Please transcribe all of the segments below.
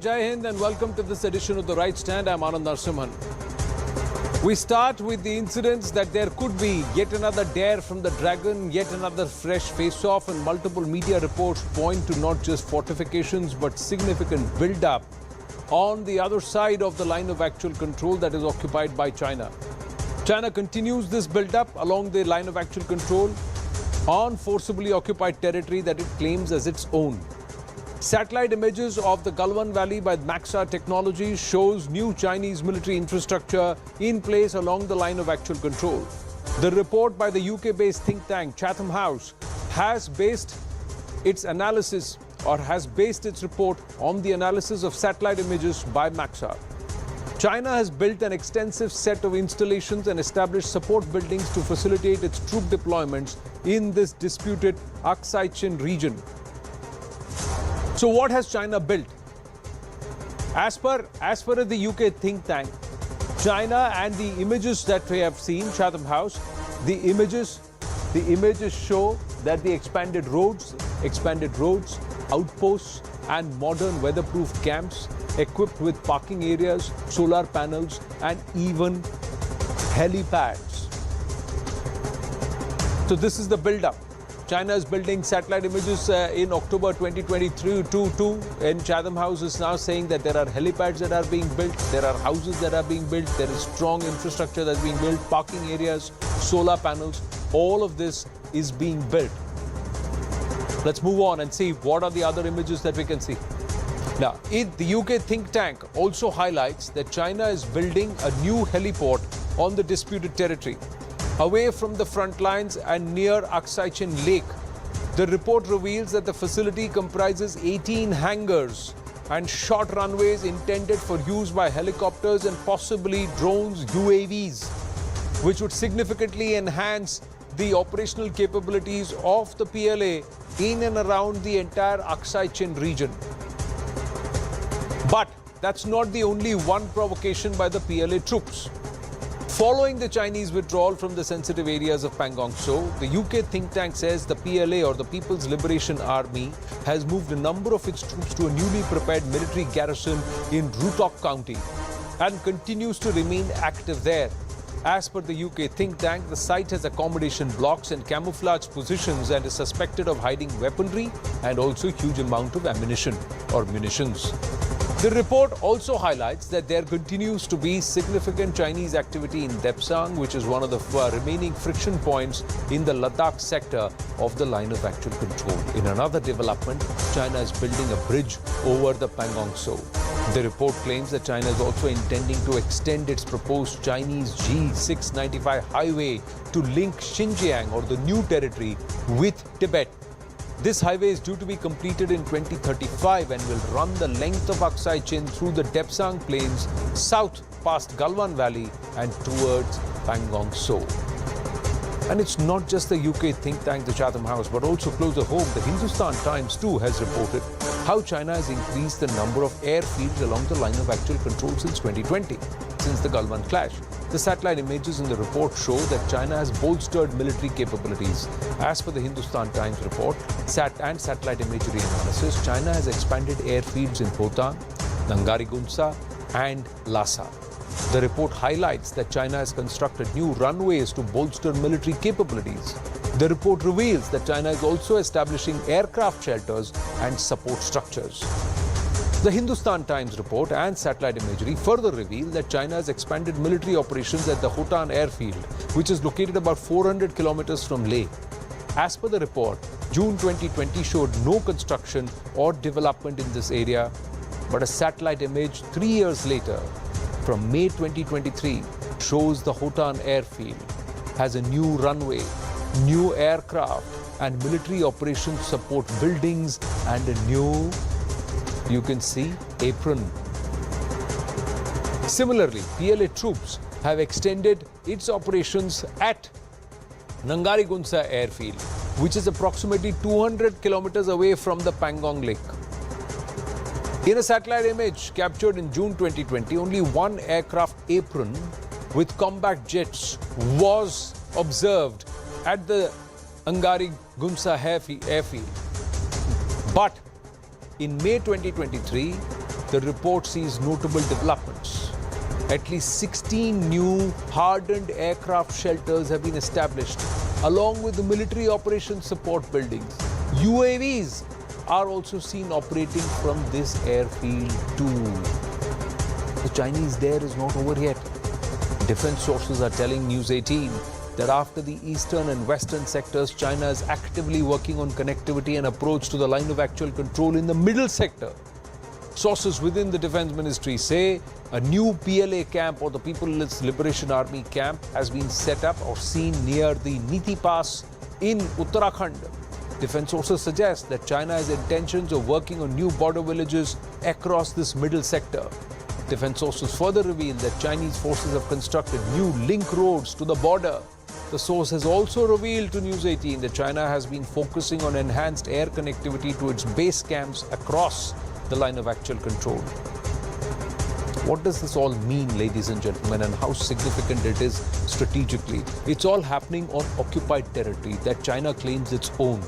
Jai Hind and welcome to this edition of The Right Stand. I'm Anand Narsimhan. We start with the incidents that there could be yet another dare from the dragon, yet another fresh face-off, and multiple media reports point to not just fortifications but significant build-up on the other side of the line of actual control that is occupied by China. China continues this build-up along the line of actual control on forcibly occupied territory that it claims as its own. Satellite images of the Galwan Valley by Maxar Technologies shows new Chinese military infrastructure in place along the line of actual control. The report by the UK-based think tank Chatham House has based its report on the analysis of satellite images by Maxar. China has built an extensive set of installations and established support buildings to facilitate its troop deployments in this disputed Aksai Chin region. So what has China built? As per the UK think tank, China and the images that we have seen, Chatham House, the images show that the expanded roads, outposts and modern weatherproof camps equipped with parking areas, solar panels and even helipads. So this is the build-up. China is building satellite images in October 2023 and Chatham House is now saying that there are helipads that are being built, there are houses that are being built, there is strong infrastructure that's being built, parking areas, solar panels, all of this is being built. Let's move on and see what are the other images that we can see. Now, the UK think tank also highlights that China is building a new heliport on the disputed territory, away from the front lines and near Aksai Chin Lake. The report reveals that the facility comprises 18 hangars and short runways intended for use by helicopters and possibly drones, UAVs, which would significantly enhance the operational capabilities of the PLA in and around the entire Aksai Chin region. But that's not the only one provocation by the PLA troops. Following the Chinese withdrawal from the sensitive areas of Pangong Tso, the UK think tank says the PLA, or the People's Liberation Army, has moved a number of its troops to a newly prepared military garrison in Rutok County and continues to remain active there. As per the UK think tank, the site has accommodation blocks and camouflage positions and is suspected of hiding weaponry and also huge amount of ammunition or munitions. The report also highlights that there continues to be significant Chinese activity in Depsang, which is one of the remaining friction points in the Ladakh sector of the line of actual control. In another development, China is building a bridge over the Pangong Tso. The report claims that China is also intending to extend its proposed Chinese G695 highway to link Xinjiang, or the new territory, with Tibet. This highway is due to be completed in 2035 and will run the length of Aksai Chin through the Depsang Plains, south past Galwan Valley and towards Pangong Tso. And it's not just the UK think tank, the Chatham House, but also closer home, the Hindustan Times too has reported how China has increased the number of airfields along the line of actual control since 2020, since the Galwan clash. The satellite images in the report show that China has bolstered military capabilities. As per the Hindustan Times report and satellite imagery analysis, China has expanded airfields in Bhutan, Nangari Gunsa and Lhasa. The report highlights that China has constructed new runways to bolster military capabilities. The report reveals that China is also establishing aircraft shelters and support structures. The Hindustan Times report and satellite imagery further reveal that China has expanded military operations at the Hotan airfield, which is located about 400 kilometers from Leh. As per the report, June 2020 showed no construction or development in this area, but a satellite image 3 years later, from May 2023, shows the Hotan airfield has a new runway, new aircraft and military operations support buildings and a new, you can see, apron. Similarly, PLA troops have extended its operations at Nangari Gunsa airfield, which is approximately 200 kilometers away from the Pangong Lake. In a satellite image captured in June 2020, only one aircraft apron with combat jets was observed at the Nangari Gunsa airfield. But in May 2023, the report sees notable developments. At least 16 new hardened aircraft shelters have been established, along with the military operations support buildings. UAVs are also seen operating from this airfield too. The Chinese dare is not over yet. Defense sources are telling News18 that after the eastern and western sectors, China is actively working on connectivity and approach to the line of actual control in the middle sector. Sources within the Defense Ministry say a new PLA camp, or the People's Liberation Army camp, has been set up or seen near the Niti Pass in Uttarakhand. Defense sources suggest that China has intentions of working on new border villages across this middle sector. Defense sources further reveal that Chinese forces have constructed new link roads to the border. The source has also revealed to News18 that China has been focusing on enhanced air connectivity to its base camps across the line of actual control. What does this all mean, ladies and gentlemen, and how significant it is strategically? It's all happening on occupied territory that China claims its own.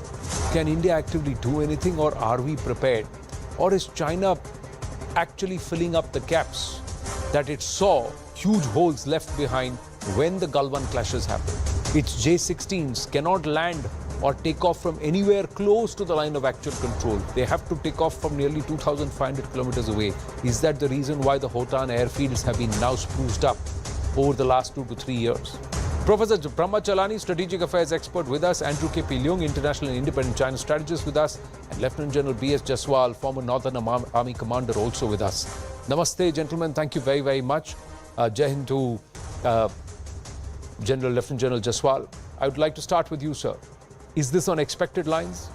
Can India actively do anything, or are we prepared? Or is China actually filling up the gaps that it saw huge holes left behind when the Galwan clashes happened? Its J-16s cannot land or take off from anywhere close to the line of actual control. They have to take off from nearly 2,500 kilometers away. Is that the reason why the Hotan airfields have been now spruced up over the last 2 to 3 years? Professor Brahma Chalani, Strategic Affairs expert with us, Andrew K.P. Leung, International and Independent China Strategist with us, and Lieutenant General B.S. Jaswal, former Northern Army Commander, also with us. Namaste, gentlemen. Thank you very, very much. Jai Hind to Lieutenant General Jaswal. I would like to start with you, sir. Is this on expected lines?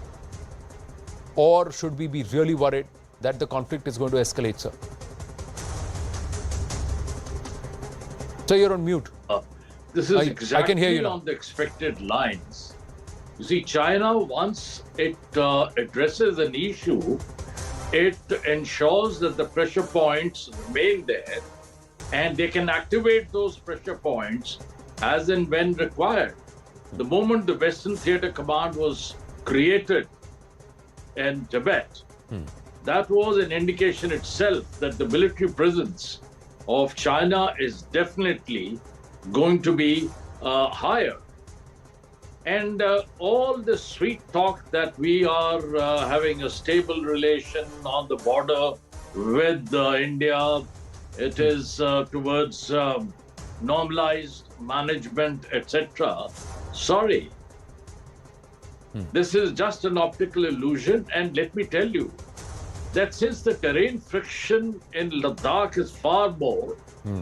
Or should we be really worried that the conflict is going to escalate, sir? Sir, you're on mute. This is exactly I can hear you now. On the expected lines. You see, China, once it addresses an issue, it ensures that the pressure points remain there, and they can activate those pressure points as and when required. The moment the Western Theatre Command was created in Tibet, that was an indication itself that the military presence of China is definitely going to be higher. And all the sweet talk that we are having a stable relation on the border with India, it is towards normalized management, etc. Sorry. This is just an optical illusion. And let me tell you that since the terrain friction in Ladakh is far more,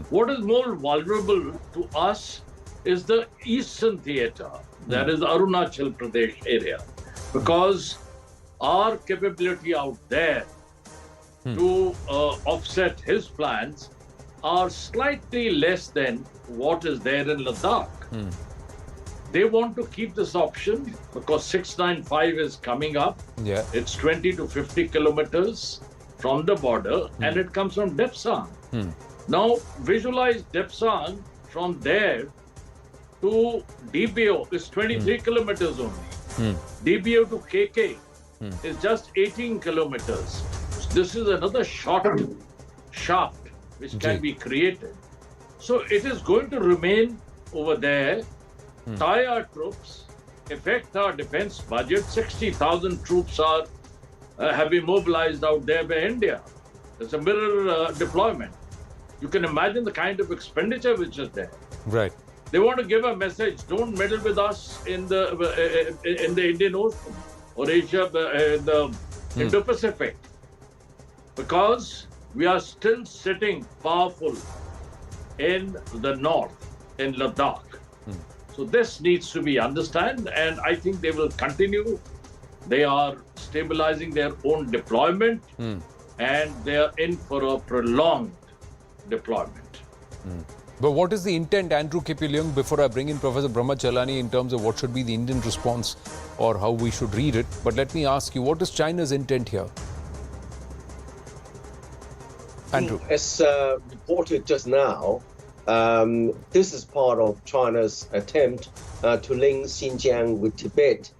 what is more vulnerable to us is the eastern theatre, that is Arunachal Pradesh area, because our capability out there to offset his plans are slightly less than what is there in Ladakh. They want to keep this option because 695 is coming up. Yeah. It's 20 to 50 kilometers from the border, and it comes from Depsang. Now, visualize Depsang from there to DBO is 23 kilometers only. DBO to KK is just 18 kilometers. This is another short shaft which can be created. So it is going to remain over there, tie our troops, affect our defense budget. 60,000 troops have been mobilized out there by India. It's a mirror deployment. You can imagine the kind of expenditure which is there. Right. They want to give a message: don't meddle with us in the Indian Ocean or Asia, in the Indo-Pacific, because we are still sitting powerful in the north, in Ladakh. So this needs to be understood, and I think they will continue. They are stabilizing their own deployment, and they are in for a prolonged deployment. But what is the intent, Andrew K.P. Leung, before I bring in Professor Brahma Chalani, in terms of what should be the Indian response or how we should read it? But let me ask you, what is China's intent here? Andrew. As reported just now, this is part of China's attempt to link Xinjiang with Tibet,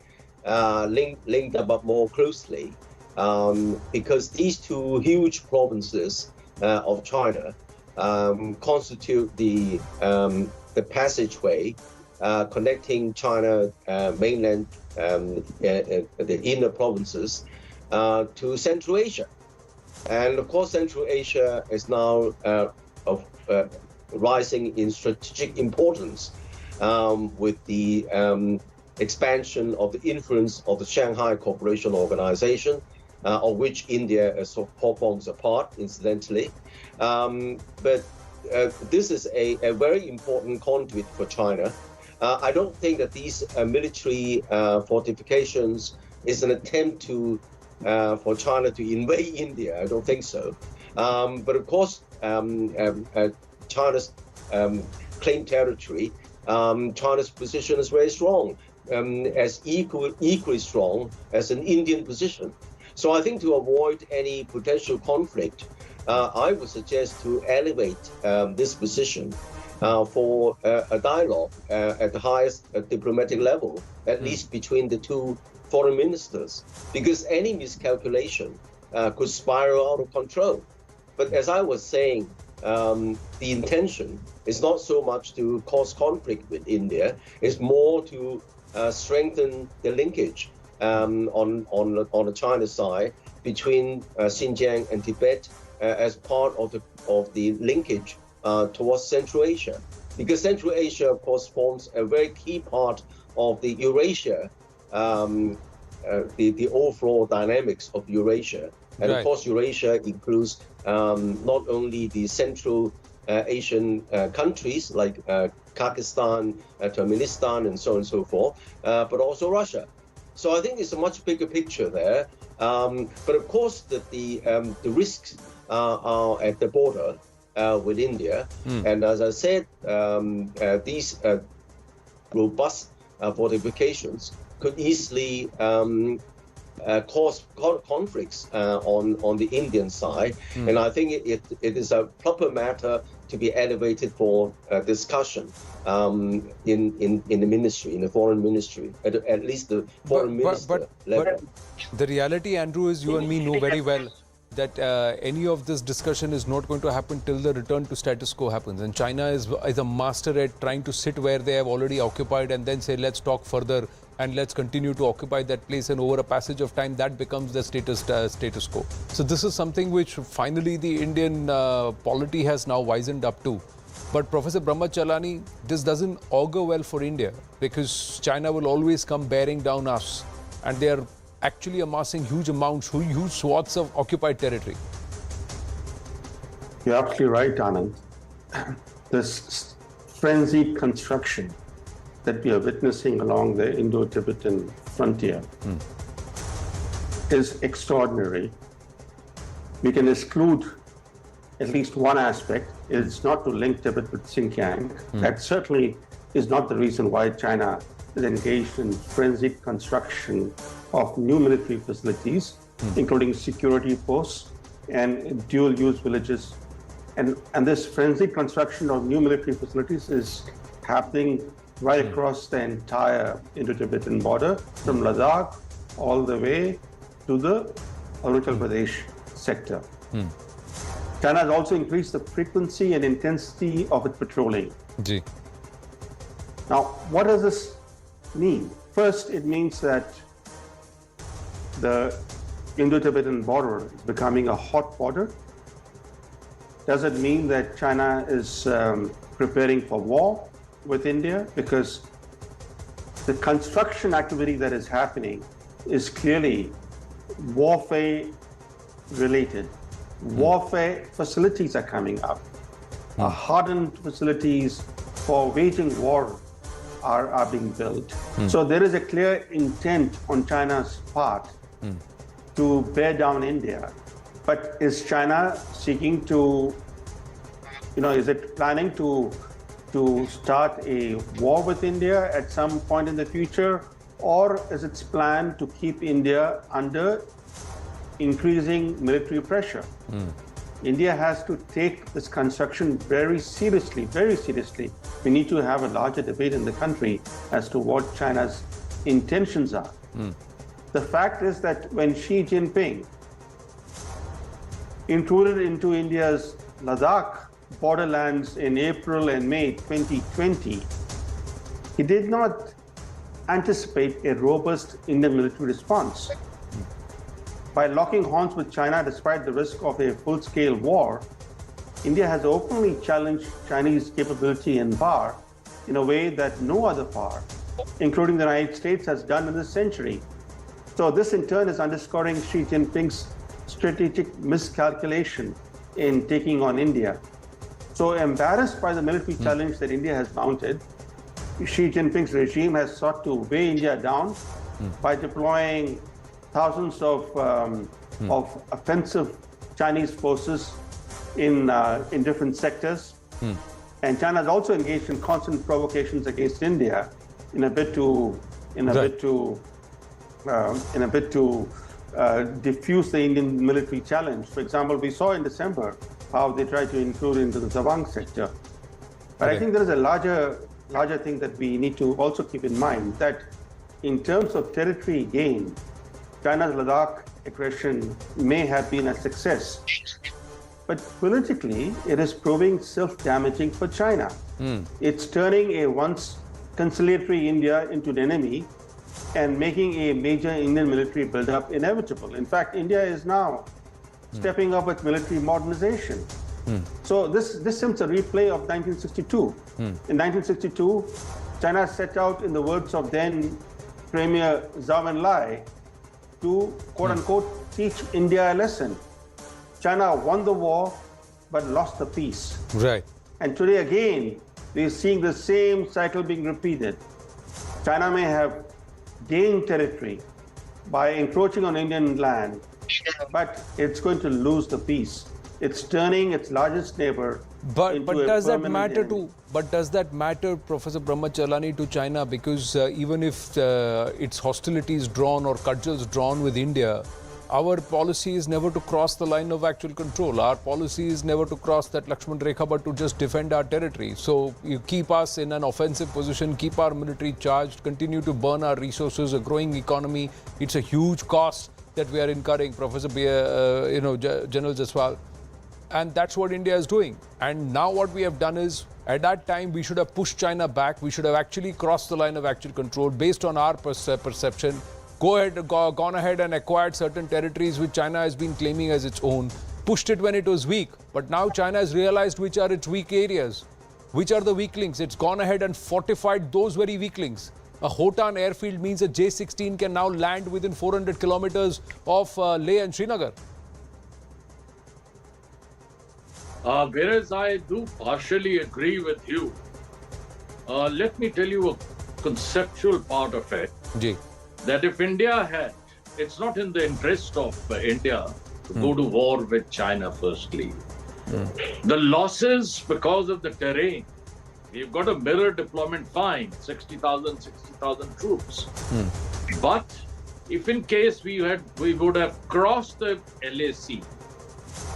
link them up more closely. because these two huge provinces of China constitute the passageway connecting China mainland, the inner provinces, to Central Asia. And of course, Central Asia is now rising in strategic importance with the expansion of the influence of the Shanghai Cooperation Organization, of which India forms a part, incidentally. But this is a very important conduit for China. I don't think that these military fortifications is an attempt for China to invade India. I don't think so. But of course, China's claimed territory, China's position is very strong, as equally strong as an Indian position. So I think to avoid any potential conflict, I would suggest to elevate this position for a dialogue at the highest diplomatic level, at least between the two foreign ministers, because any miscalculation could spiral out of control. But as I was saying, the intention is not so much to cause conflict with India, it's more to strengthen the linkage on the China side between Xinjiang and Tibet as part of the linkage towards Central Asia. Because Central Asia, of course, forms a very key part of the Eurasia, the overall dynamics of Eurasia. And right. Of course, Eurasia includes not only the Central Asian countries like Kyrgyzstan, Turkmenistan, and so on and so forth, but also Russia. So I think it's a much bigger picture there. But of course, that the risks are at the border with India. And as I said, these robust fortifications could easily cause conflicts on the Indian side. And I think it is a proper matter to be elevated for discussion in the ministry, in the foreign ministry, at least the foreign minister level. But the reality, Andrew, is you and me know very well that any of this discussion is not going to happen till the return to status quo happens. And China is a master at trying to sit where they have already occupied and then say, let's talk further and let's continue to occupy that place. And over a passage of time, that becomes the status quo. So this is something which finally the Indian polity has now wisened up to. But Professor Brahmachalani, this doesn't augur well for India, because China will always come bearing down us. And they are actually amassing huge amounts, huge swaths of occupied territory. You're absolutely right, Anand. This frenzied construction that we are witnessing along the Indo-Tibetan frontier is extraordinary. We can exclude at least one aspect. It's not to link Tibet with Xinjiang. That certainly is not the reason why China is engaged in frenzied construction of new military facilities, including security posts and dual-use villages. And this frenzied construction of new military facilities is happening right across the entire Indo-Tibetan border, from Ladakh all the way to the Arunachal Pradesh sector. China has also increased the frequency and intensity of its patrolling. Gee. Now, what does this mean? First, it means that the Indo-Tibetan border is becoming a hot border. Does it mean that China is preparing for war with India? Because the construction activity that is happening is clearly warfare related. Warfare facilities are coming up. Hardened facilities for waging war are being built. So there is a clear intent on China's part to bear down India. But is China seeking to, is it planning to start a war with India at some point in the future? Or is its plan to keep India under increasing military pressure? India has to take this construction very seriously, very seriously. We need to have a larger debate in the country as to what China's intentions are. The fact is that when Xi Jinping intruded into India's Ladakh borderlands in April and May 2020, he did not anticipate a robust Indian military response. By locking horns with China despite the risk of a full-scale war, India has openly challenged Chinese capability and power in a way that no other power, including the United States, has done in this century. So this in turn is underscoring Xi Jinping's strategic miscalculation in taking on India. So embarrassed by the military challenge that India has mounted, Xi Jinping's regime has sought to weigh India down by deploying thousands of offensive Chinese forces in different sectors. And China has also engaged in constant provocations against India in a bid to diffuse the Indian military challenge. For example, we saw in December how they tried to intrude into the Zawang sector. But I think there is a larger thing that we need to also keep in mind, that in terms of territory gain, China's Ladakh aggression may have been a success. But politically, it is proving self-damaging for China. It's turning a once conciliatory India into an enemy and making a major Indian military build-up inevitable. In fact, India is now stepping up its military modernization. So this seems a replay of 1962. In 1962, China set out, in the words of then Premier Zhou Enlai, to quote-unquote teach India a lesson. China won the war, but lost the peace. Right. And today again, we're seeing the same cycle being repeated. China may have gained territory by encroaching on Indian land, but it's going to lose the peace. It's turning its largest neighbor into a does that permanent matter enemy. But does that matter, Professor Brahmacharlani, to China? Because even if its hostilities drawn or cudgels drawn with India, our policy is never to cross the line of actual control. Our policy is never to cross that Lakshman Rekha, but to just defend our territory. So you keep us in an offensive position, keep our military charged, continue to burn our resources, a growing economy. It's a huge cost that we are incurring, Professor General Jaswal. And that's what India is doing. And now what we have done is, at that time, we should have pushed China back. We should have actually crossed the line of actual control based on our perception. Gone ahead and acquired certain territories which China has been claiming as its own, pushed it when it was weak. But now China has realized which are its weak areas, which are the weak links. It's gone ahead and fortified those very weak links. A Hotan airfield means a J-16 can now land within 400 kilometers of Leh and Srinagar. Whereas I do partially agree with you, let me tell you a conceptual part of it. Ji. That if India had, it's not in the interest of India to go to war with China firstly. The losses because of the terrain, we've got a mirror deployment fine, 60,000 troops. But if in case we would have crossed the LAC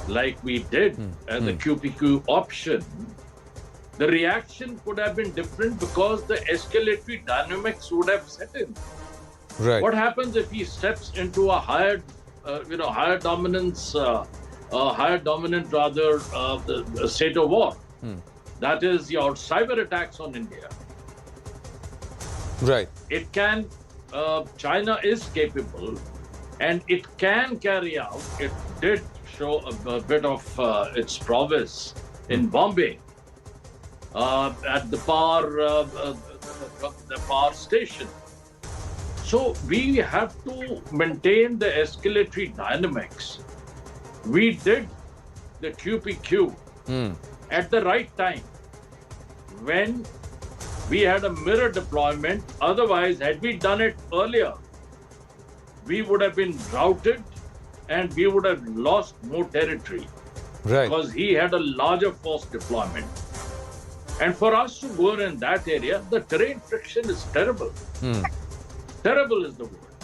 like we did as a QPQ option, the reaction could have been different because the escalatory dynamics would have set in. Right. What happens if he steps into a higher dominant state of war? That is your cyber attacks on India. Right. It can, China is capable and it can carry out, it did show a bit of its prowess in Bombay at the power station. So we have to maintain the escalatory dynamics. We did the QPQ at the right time when we had a mirror deployment. Otherwise, had we done it earlier, we would have been routed and we would have lost more territory. Right. Because he had a larger force deployment. And for us to go in that area, the terrain friction is terrible. Terrible is the word.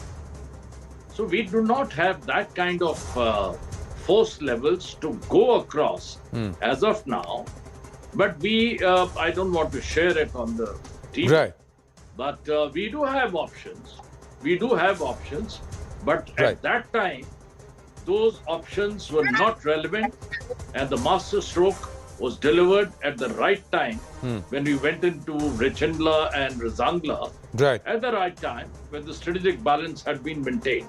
So we do not have that kind of force levels to go across as of now. But I don't want to share it on the TV. Right. But we do have options. We do have options. But Right. at that time, those options were not relevant, and the master stroke was delivered at the right time when we went into Rechindla and Razangla, Right. at the right time when the strategic balance had been maintained.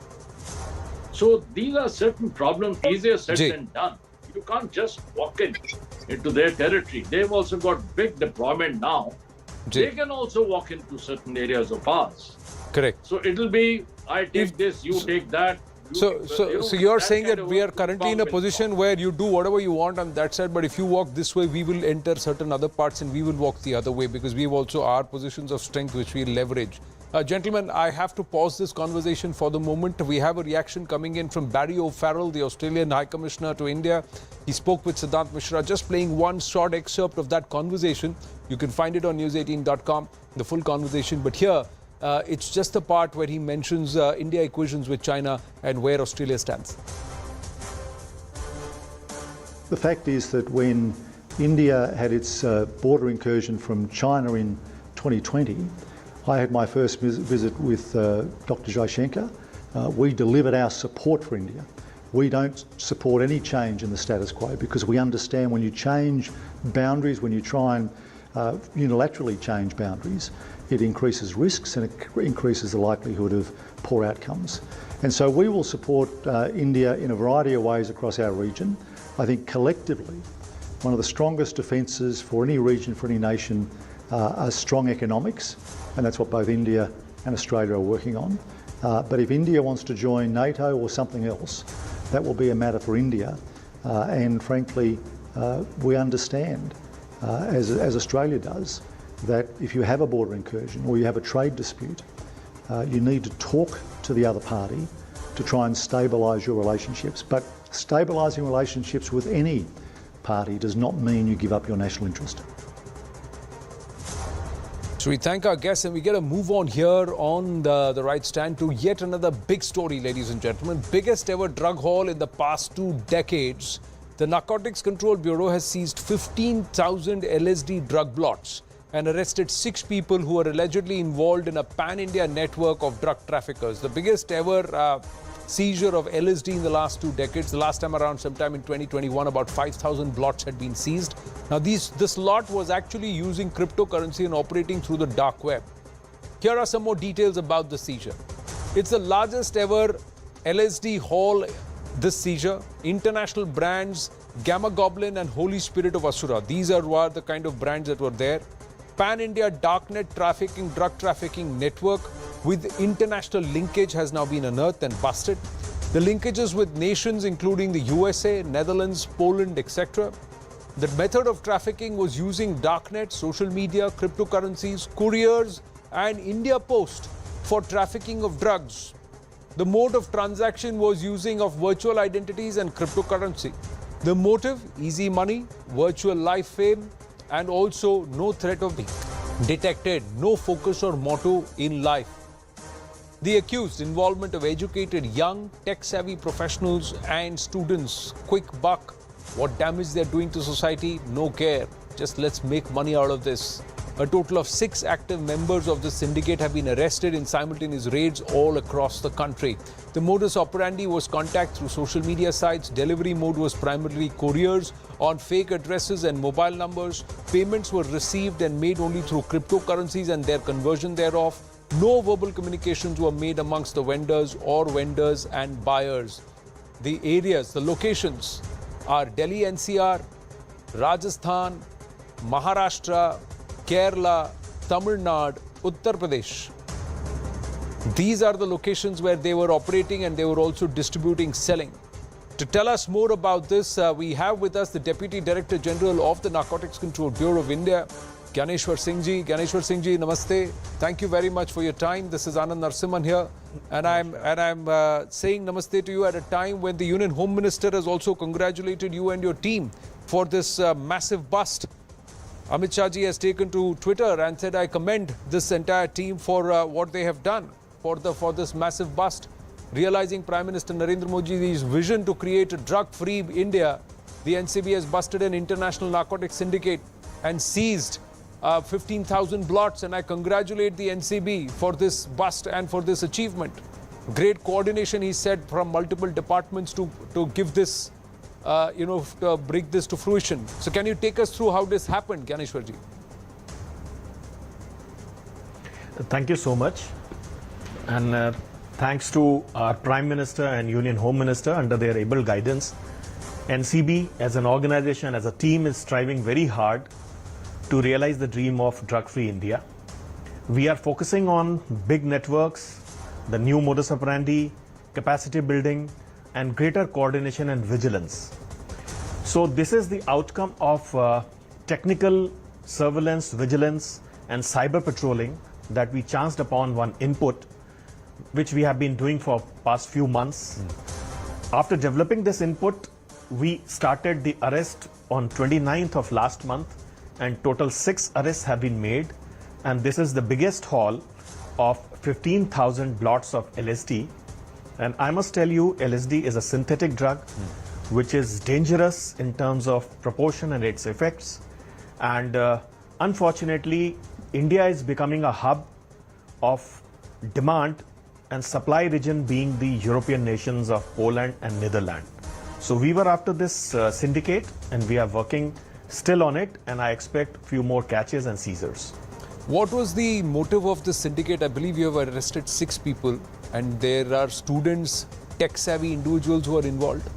So these are certain problems, easier said Ji. than done. You can't just walk into their territory. They've also got big deployment now. Ji. They can also walk into certain areas of ours. Correct. So it'll be, I take this, you take that. So you're saying kind that of we are currently in a ping-pong position where you do whatever you want on that side, but if you walk this way, we will enter certain other parts and we will walk the other way because we have also our positions of strength which we leverage. Gentlemen, I have to pause this conversation for the moment. We have a reaction coming in from Barry O'Farrell, the Australian High Commissioner to India. He spoke with Siddhant Mishra, just playing one short excerpt of that conversation. You can find it on News18.com, the full conversation. But here, it's just the part where he mentions India equations with China and where Australia stands. The fact is that when India had its border incursion from China in 2020, I had my first visit with Dr. Jaishankar. We delivered our support for India. We don't support any change in the status quo because we understand when you change boundaries, when you try and unilaterally change boundaries, it increases risks and it increases the likelihood of poor outcomes. And so we will support India in a variety of ways across our region. I think collectively, one of the strongest defences for any region, for any nation, are strong economics, and that's what both India and Australia are working on. But if India wants to join NATO or something else, that will be a matter for India. And frankly, we understand, as Australia does, that if you have a border incursion or you have a trade dispute, you need to talk to the other party to try and stabilise your relationships. But stabilising relationships with any party does not mean you give up your national interest. So we thank our guests and we get a move on here on the right stand to yet another big story, ladies and gentlemen. Biggest ever drug haul in the past 2 decades. The Narcotics Control Bureau has seized 15,000 LSD drug blots and arrested 6 people who are allegedly involved in a pan-India network of drug traffickers. The biggest ever seizure of LSD in the last 2 decades. The last time around, sometime in 2021, about 5,000 blots had been seized. Now, this lot was actually using cryptocurrency and operating through the dark web. Here are some more details about the seizure. It's the largest ever LSD haul, this seizure. International brands, Gamma Goblin and Holy Spirit of Asura. These are the kind of brands that were there. Pan-India darknet trafficking, drug trafficking network with international linkage has now been unearthed and busted. The linkages with nations including the USA, Netherlands, Poland, etc. The method of trafficking was using darknet, social media, cryptocurrencies, couriers and India Post for trafficking of drugs. The mode of transaction was using of virtual identities and cryptocurrency. The motive, easy money, virtual life fame, and also no threat of being detected, no focus or motto in life. The accused, involvement of educated young tech-savvy professionals and students, quick buck. What damage they're doing to society, no care. Just let's make money out of this. A total of 6 active members of the syndicate have been arrested in simultaneous raids all across the country. The modus operandi was contact through social media sites. Delivery mode was primarily couriers on fake addresses and mobile numbers. Payments were received and made only through cryptocurrencies and their conversion thereof. No verbal communications were made amongst the vendors and buyers. The areas, the locations are Delhi NCR, Rajasthan, Maharashtra, Kerala, Tamil Nadu, Uttar Pradesh. These are the locations where they were operating and they were also distributing, selling. To tell us more about this, we have with us the Deputy Director General of the Narcotics Control Bureau of India, Gyaneshwar Singh ji. Gyaneshwar Singh ji, namaste. Thank you very much for your time. This is Anand Narsimhan here, and I'm saying namaste to you at a time when the Union Home Minister has also congratulated you and your team for this massive bust. Amit Shah ji has taken to Twitter and said, I commend this entire team for what they have done for this massive bust. Realizing Prime Minister Narendra Modi's vision to create a drug-free India, the NCB has busted an international narcotics syndicate and seized 15,000 blots, and I congratulate the NCB for this bust and for this achievement. Great coordination, he said, from multiple departments to give this, bring this to fruition. So can you take us through how this happened, Gyaneshwarji? Thank you so much. And thanks to our Prime Minister and Union Home Minister under their able guidance, NCB as an organization, as a team is striving very hard to realize the dream of drug-free India. We are focusing on big networks, the new modus operandi, capacity building, and greater coordination and vigilance. So this is the outcome of technical surveillance, vigilance, and cyber patrolling that we chanced upon one input, which we have been doing for past few months. After developing this input, we started the arrest on 29th of last month, and total 6 arrests have been made. And this is the biggest haul of 15,000 blots of LSD. And I must tell you, LSD is a synthetic drug, which is dangerous in terms of proportion and its effects. And unfortunately, India is becoming a hub of demand and supply region, being the European nations of Poland and Netherlands. So we were after this syndicate, and we are working still on it, and I expect few more catches and seizures. What was the motive of this syndicate? I believe you have arrested 6 people, and there are students, tech-savvy individuals who are involved.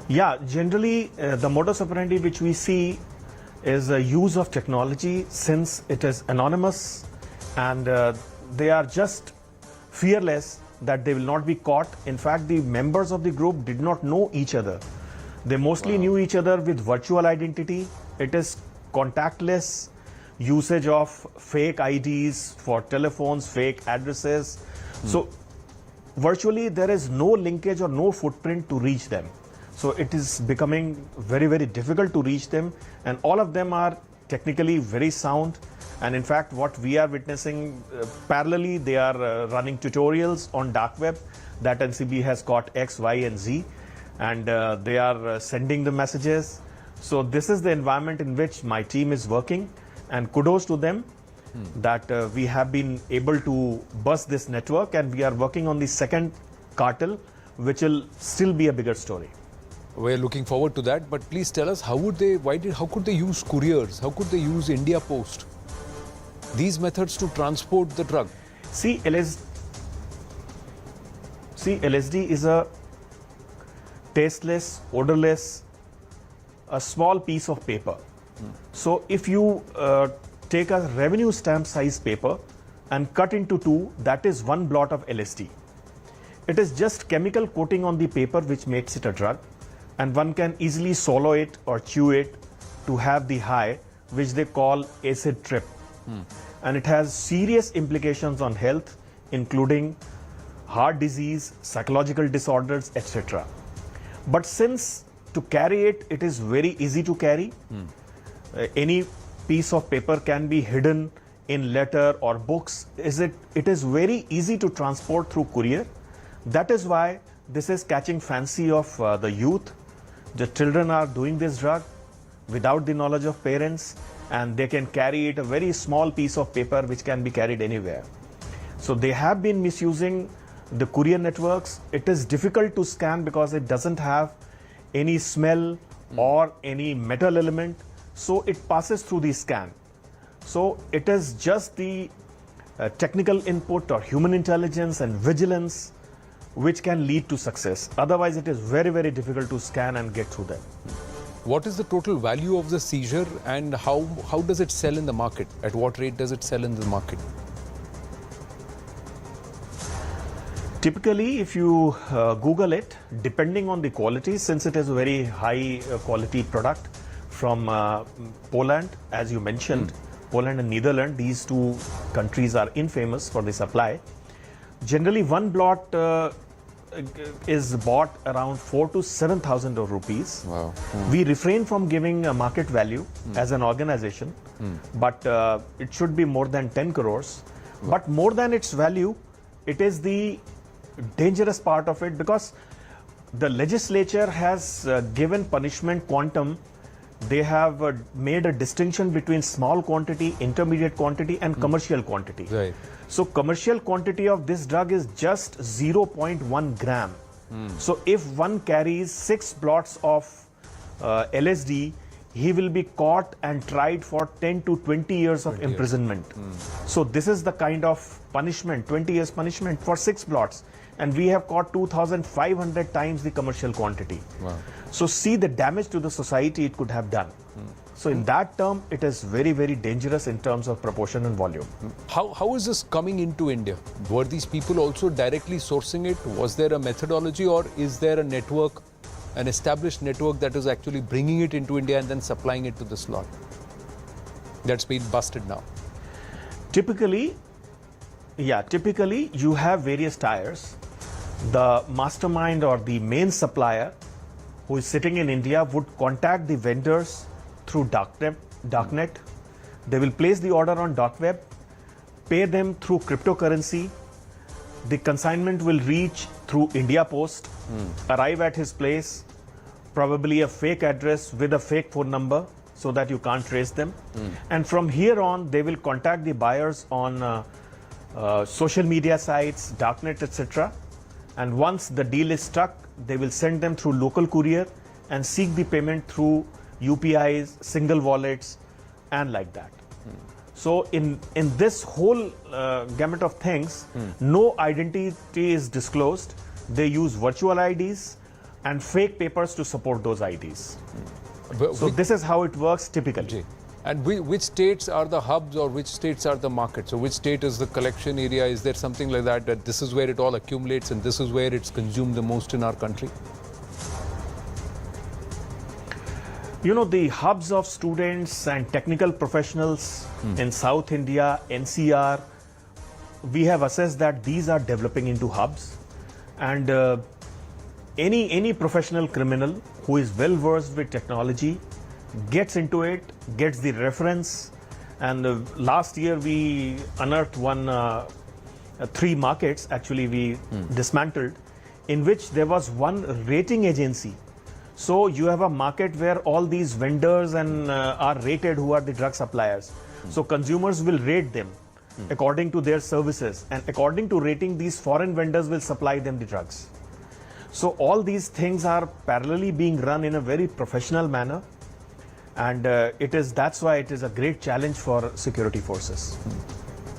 Yeah, generally the modus operandi which we see is a use of technology, since it is anonymous, and they are just fearless that they will not be caught. In fact, the members of the group did not know each other. They mostly knew each other with virtual identity. It is contactless usage of fake IDs for telephones, fake addresses. So virtually there is no linkage or no footprint to reach them. So it is becoming very, very difficult to reach them, and all of them are technically very sound. And in fact, what we are witnessing parallelly, they are running tutorials on dark web that NCB has caught X, Y, and Z, and they are sending the messages. So this is the environment in which my team is working, and kudos to them that we have been able to bust this network, and we are working on the second cartel, which will still be a bigger story. We're looking forward to that, but please tell us, how could they use couriers? How could they use India Post? These methods to transport the drug? See, LSD is a tasteless, odorless, a small piece of paper. So if you take a revenue stamp size paper and cut into 2, that is 1 blot of LSD. It is just chemical coating on the paper which makes it a drug, and one can easily swallow it or chew it to have the high, which they call acid trip. And it has serious implications on health, including heart disease, psychological disorders, etc. But since to carry it, it is very easy to carry. Any piece of paper can be hidden in letter or books. It is very easy to transport through courier. That is why this is catching fancy of the youth. The children are doing this drug without the knowledge of parents, and they can carry it, a very small piece of paper which can be carried anywhere. So they have been misusing the courier networks. It is difficult to scan because it doesn't have any smell or any metal element, so it passes through the scan. So it is just the technical input or human intelligence and vigilance which can lead to success. Otherwise, it is very, very difficult to scan and get through them. What is the total value of the seizure, and how does it sell in the market? At what rate does it sell in the market? Typically, if you Google it, depending on the quality, since it is a very high quality product from Poland, as you mentioned, Poland and Netherlands, these 2 countries are infamous for the supply. Generally, 1 blot is bought around 4,000 to 7,000 rupees. Wow. We refrain from giving a market value as an organization, but it should be more than 10 crores. But more than its value, it is the dangerous part of it, because the legislature has given punishment quantum they have made a distinction between small quantity, intermediate quantity, and commercial quantity. Right. So commercial quantity of this drug is just 0.1 gram. So if one carries 6 blots of LSD, he will be caught and tried for 10 to 20 years of imprisonment. So this is the kind of punishment, 20 years punishment for 6 blots. And we have caught 2,500 times the commercial quantity. Wow. So see the damage to the society it could have done. So in that term, it is very, very dangerous in terms of proportion and volume. How is this coming into India? Were these people also directly sourcing it? Was there a methodology, or is there a network, an established network that is actually bringing it into India and then supplying it to the slot that's been busted now? Typically, you have various tiers. The mastermind or the main supplier who is sitting in India would contact the vendors through darknet. They will place the order on dark web, pay them through cryptocurrency. The consignment will reach through India Post, arrive at his place, probably a fake address with a fake phone number so that you can't trace them. And from here on, they will contact the buyers on social media sites, darknet, etc. And once the deal is struck, they will send them through local courier and seek the payment through UPIs, single wallets, and like that. So in this whole gamut of things, no identity is disclosed. They use virtual IDs and fake papers to support those IDs. So this is how it works typically. And which states are the hubs, or which states are the markets? So which state is the collection area? Is there something like that, that this is where it all accumulates and this is where it's consumed the most in our country? You know, the hubs of students and technical professionals in South India, NCR, we have assessed that these are developing into hubs. And any professional criminal who is well versed with technology gets into it, gets the reference. And last year we unearthed 3 markets, actually we dismantled, in which there was one rating agency. So you have a market where all these vendors and are rated, who are the drug suppliers. So consumers will rate them according to their services, and according to rating, these foreign vendors will supply them the drugs. So all these things are parallelly being run in a very professional manner, and that's why it is a great challenge for security forces.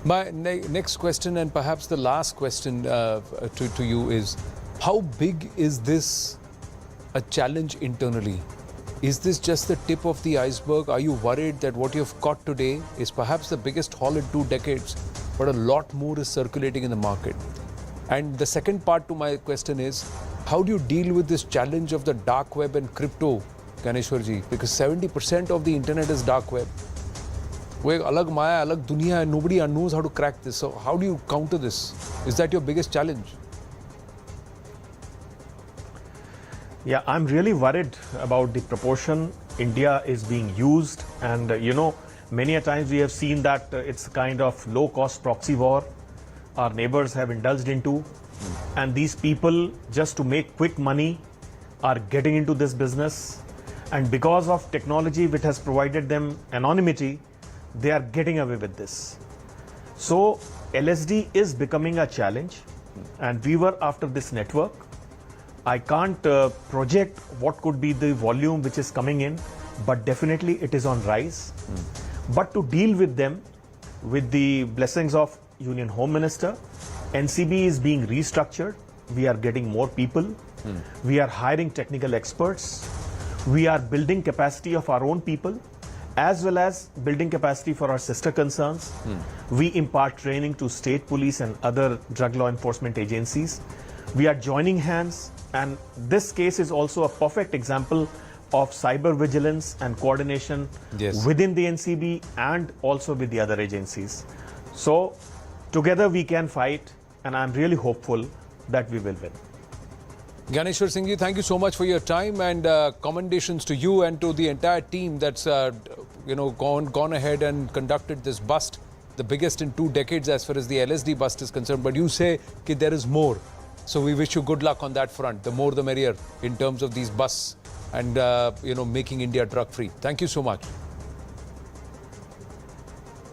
My next question, and perhaps the last question to you, is how big is this a challenge internally? Is this just the tip of the iceberg? Are you worried that what you've caught today is perhaps the biggest haul in 2 decades, but a lot more is circulating in the market? And the second part to my question is, how do you deal with this challenge of the dark web and crypto, Gyaneshwar ji? Because 70% of the internet is dark web. वो एक अलग माया, अलग दुनिया है. Nobody knows how to crack this. So how do you counter this? Is that your biggest challenge? Yeah, I'm really worried about the proportion India is being used, and you know, many a times we have seen that it's kind of low-cost proxy war our neighbors have indulged into, and these people, just to make quick money, are getting into this business, and because of technology which has provided them anonymity, they are getting away with this. So LSD is becoming a challenge, and we were after this network. I can't project what could be the volume which is coming in, but definitely it is on rise. But to deal with them, with the blessings of Union Home Minister, NCB is being restructured. We are getting more people. We are hiring technical experts. We are building capacity of our own people, as well as building capacity for our sister concerns. We impart training to state police and other drug law enforcement agencies. We are joining hands, and this case is also a perfect example of cyber vigilance and coordination within the NCB and also with the other agencies. So together we can fight, and I'm really hopeful that we will win. Gyaneshwar Singh ji, thank you so much for your time, and commendations to you and to the entire team that's gone ahead and conducted this bust, the biggest in 2 decades as far as the LSD bust is concerned. But you say that there is more. So we wish you good luck on that front. The more the merrier in terms of these busts and making India drug-free. Thank you so much.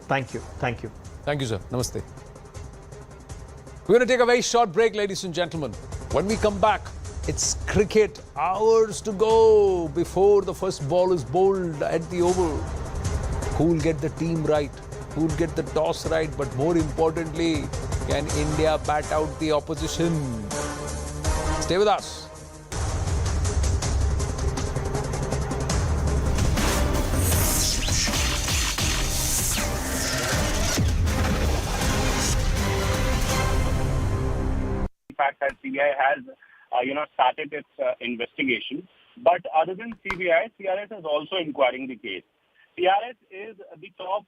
Thank you. Thank you. Thank you, sir. Namaste. We're going to take a very short break, ladies and gentlemen. When we come back, it's cricket. Hours to go before the first ball is bowled at the Oval. Who'll get the team right? Who'll get the toss right? But more importantly, can India bat out the opposition? Stay with us. Fact that CBI has, started its investigation. But other than CBI, CRS is also inquiring the case. CRS is the top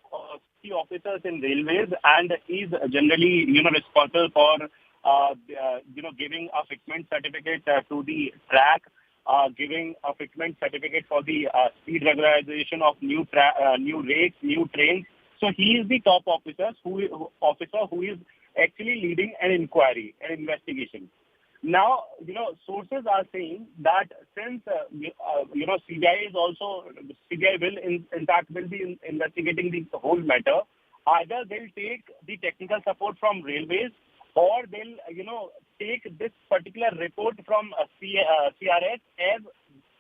key officers in railways and is generally, responsible for, giving a fitment certificate to the track, giving a fitment certificate for the speed regularization of new rakes, new trains. So he is the top officer who is actually leading an inquiry, an investigation. Now, sources are saying that since, CBI will be investigating the whole matter, either they'll take the technical support from railways or they'll, take this particular report from CRS as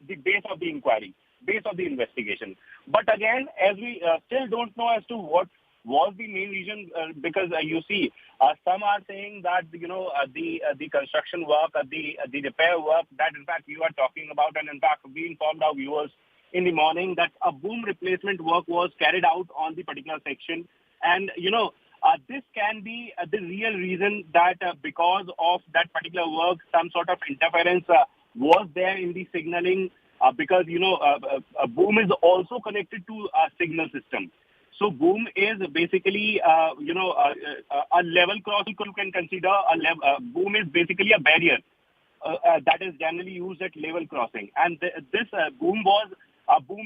the base of the inquiry, base of the investigation. But again, as we still don't know as to what was the main reason, because you see, some are saying that the construction work, the repair work that in fact you are talking about, and in fact we informed our viewers in the morning that a boom replacement work was carried out on the particular section, and this can be the real reason that because of that particular work, some sort of interference was there in the signaling, because a boom is also connected to a signal system. So boom is basically, a level crossing you can consider. Boom is basically a barrier that is generally used at level crossing. And this boom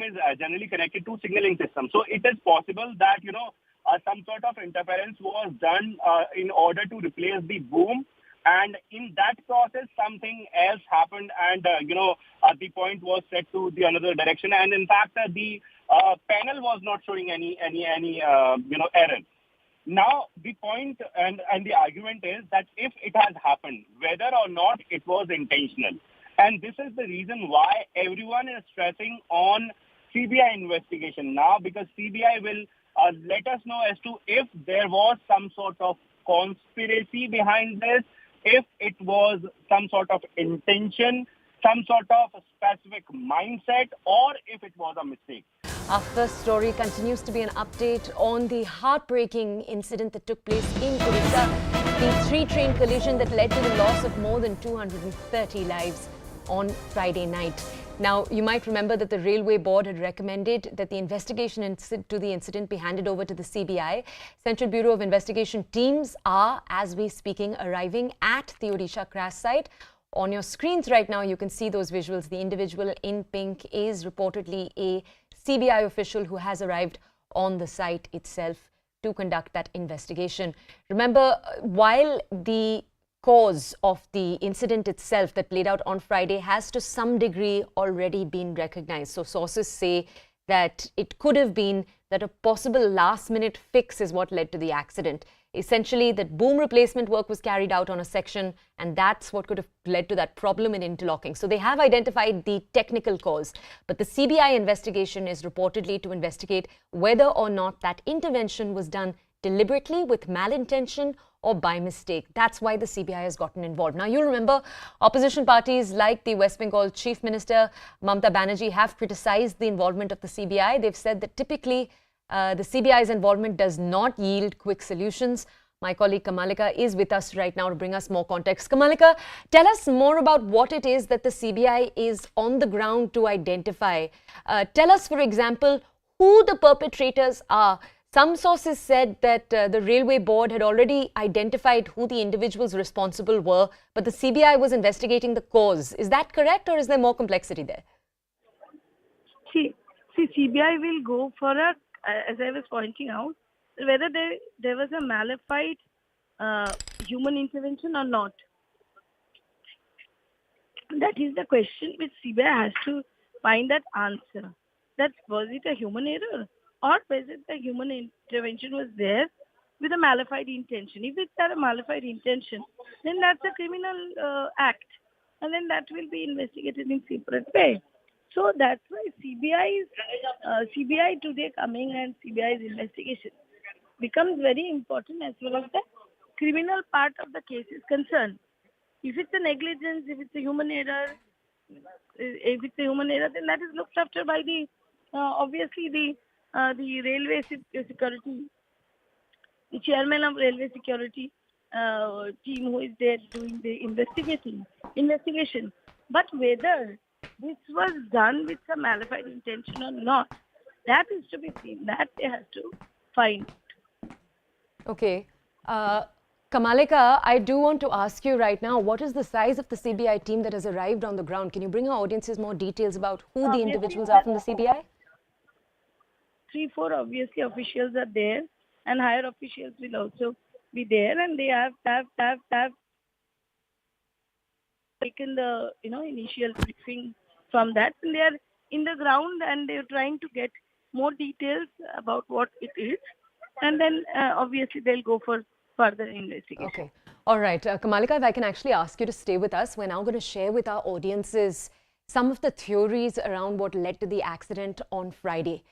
is generally connected to signaling system. So it is possible that, some sort of interference was done in order to replace the boom. And in that process, something else happened, and the point was set to the another direction. And in fact, the panel was not showing any error. Now the point and the argument is that if it has happened, whether or not it was intentional, and this is the reason why everyone is stressing on CBI investigation now, because CBI will let us know as to if there was some sort of conspiracy behind this, if it was some sort of intention, some sort of specific mindset, or if it was a mistake. Our first story continues to be an update on the heartbreaking incident that took place in Odisha, the 3-train collision that led to the loss of more than 230 lives on Friday night. Now, you might remember that the Railway Board had recommended that the investigation into the incident be handed over to the CBI. Central Bureau of Investigation teams are, as we speaking, arriving at the Odisha crash site. On your screens right now, you can see those visuals. The individual in pink is reportedly a CBI official who has arrived on the site itself to conduct that investigation. Remember, while the cause of the incident itself that played out on Friday has to some degree already been recognized. So sources say that it could have been that a possible last-minute fix is what led to the accident. Essentially, that boom replacement work was carried out on a section, and that's what could have led to that problem in interlocking. So they have identified the technical cause, but the CBI investigation is reportedly to investigate whether or not that intervention was done deliberately with malintention or by mistake. That's why the CBI has gotten involved. Now, you'll remember opposition parties like the West Bengal Chief Minister Mamata Banerjee have criticized the involvement of the CBI. They've said that typically the CBI's involvement does not yield quick solutions. My colleague Kamalika is with us right now to bring us more context. Kamalika, tell us more about what it is that the CBI is on the ground to identify. Tell us, for example, who the perpetrators are. Some sources said that the Railway Board had already identified who the individuals responsible were, but the CBI was investigating the cause. Is that correct, or is there more complexity there? See, CBI will go for a, as I was pointing out, whether there was a malified human intervention or not. That is the question which CBI has to find that answer. That was it a human error or was it the human intervention was there with a malified intention? If it's a malified intention, then that's a criminal act, and then that will be investigated in separate way. So that's why CBI today coming and CBI's investigation becomes very important as well as the criminal part of the case is concerned. If it's a negligence, if it's a human error, then that is looked after by the obviously the railway security, the chairman of railway security team who is there doing the investigation. But whether this was done with some malified intention or not, that is to be seen. That they have to find. Okay. Kamalika, I do want to ask you right now, what is the size of the CBI team that has arrived on the ground? Can you bring our audiences more details about who the individuals are from the CBI? 3-4 obviously officials are there, and higher officials will also be there, and they have taken the initial briefing from that, and they are in the ground and they are trying to get more details about what it is, and then obviously they'll go for further investigation. Okay. All right. Kamalika, if I can actually ask you to stay with us, we're now going to share with our audiences some of the theories around what led to the accident on Friday.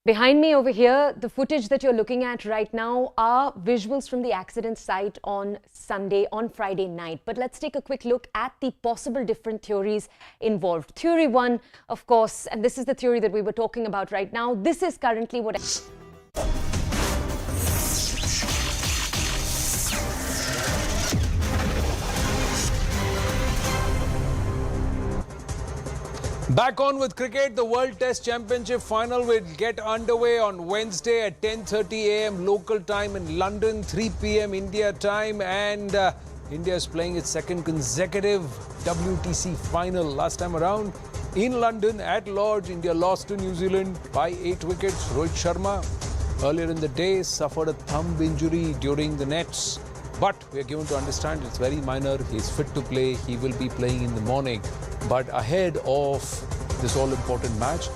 Behind me over here, the footage that you're looking at right now are visuals from the accident site on Friday night. But let's take a quick look at the possible different theories involved. Theory 1, of course, and this is the theory that we were talking about right now. This is currently what... Back on with cricket, the World Test Championship final will get underway on Wednesday at 10:30 a.m. local time in London, 3 p.m. India time, and India is playing its second consecutive WTC final. Last time around in London at Lord's, India lost to New Zealand by 8 wickets. Rohit Sharma earlier in the day suffered a thumb injury during the nets, but we are given to understand it's very minor. He's fit to play. He will be playing in the morning. But ahead of this all-important match,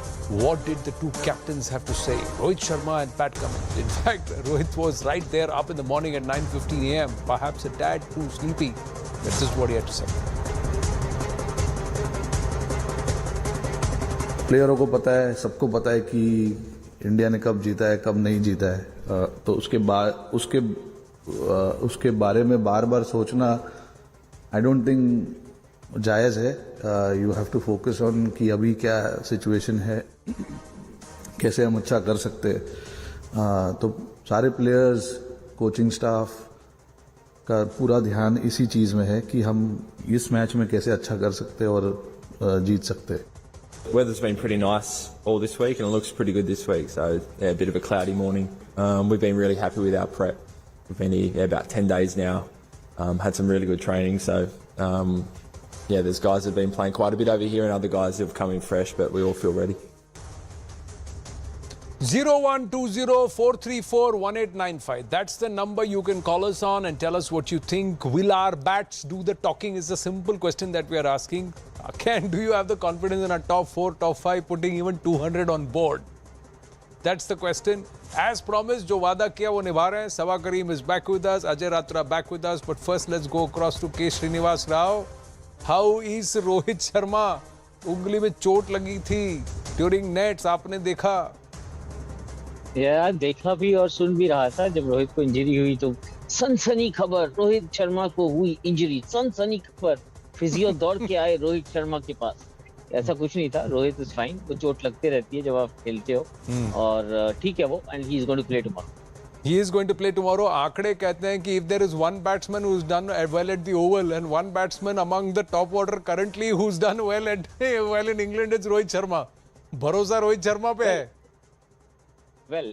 what did the two captains have to say? Rohit Sharma and Pat Cummins. In fact, Rohit was right there up in the morning at 9:15 a.m. Perhaps a tad too sleepy. This is what he had to say. प्लेयरों को पता है, सबको पता है कि India ने कब जीता है, कब नहीं जीता है, तो उसके बारे में बार-बार सोचना आई डोंट थिंक जायज़ है. You have to focus on कि अभी क्या सिचुएशन है, कैसे हम अच्छा कर सकते हैं. तो सारे प्लेयर्स, कोचिंग स्टाफ का पूरा ध्यान इसी चीज़ में है कि हम इस मैच में कैसे अच्छा कर सकते हैं और जीत सकते हैं. Weather's been pretty nice all this week and it looks pretty good this week, so yeah, a bit of a cloudy morning. We've been really happy with our prep. We've been here about 10 days now, had some really good training, so yeah, there's guys that have been playing quite a bit over here and other guys that have come in fresh, but we all feel ready. 0120-434-1895. That's the number you can call us on and tell us what you think. Will our bats do the talking is a simple question that we are asking. Do you have the confidence in our top 4, top 5 putting even 200 on board? That's the question. As promised, jo wada kiya wo nibha rahe hain. Sava Kareem is back with us. Ajay Ratra back with us. But first, let's go across to K. Srinivas Rao. How is Rohit Sharma? उंगली में चोट लगी थी during nets. आपने देखा? यार देखा भी और सुन भी रहा था. जब रोहित को इंजरी हुई तो सनसनी खबर, रोहित शर्मा को हुई इंजरी, सनसनी खबर. फिजियो दौड़ के आए रोहित शर्मा के पास. ऐसा कुछ नहीं था. Rohit is fine. वो चोट लगते रहती है जब आप खेलते हो, और ठीक है वो, and he is going to play tomorrow. He is going to play tomorrow. आंकड़े कहते हैं कि if there is one batsman who's done well at the Oval and one batsman among the top order currently who's done well in England, it's Rohit Sharma. भरोसा रोहित शर्मा पे है. Well,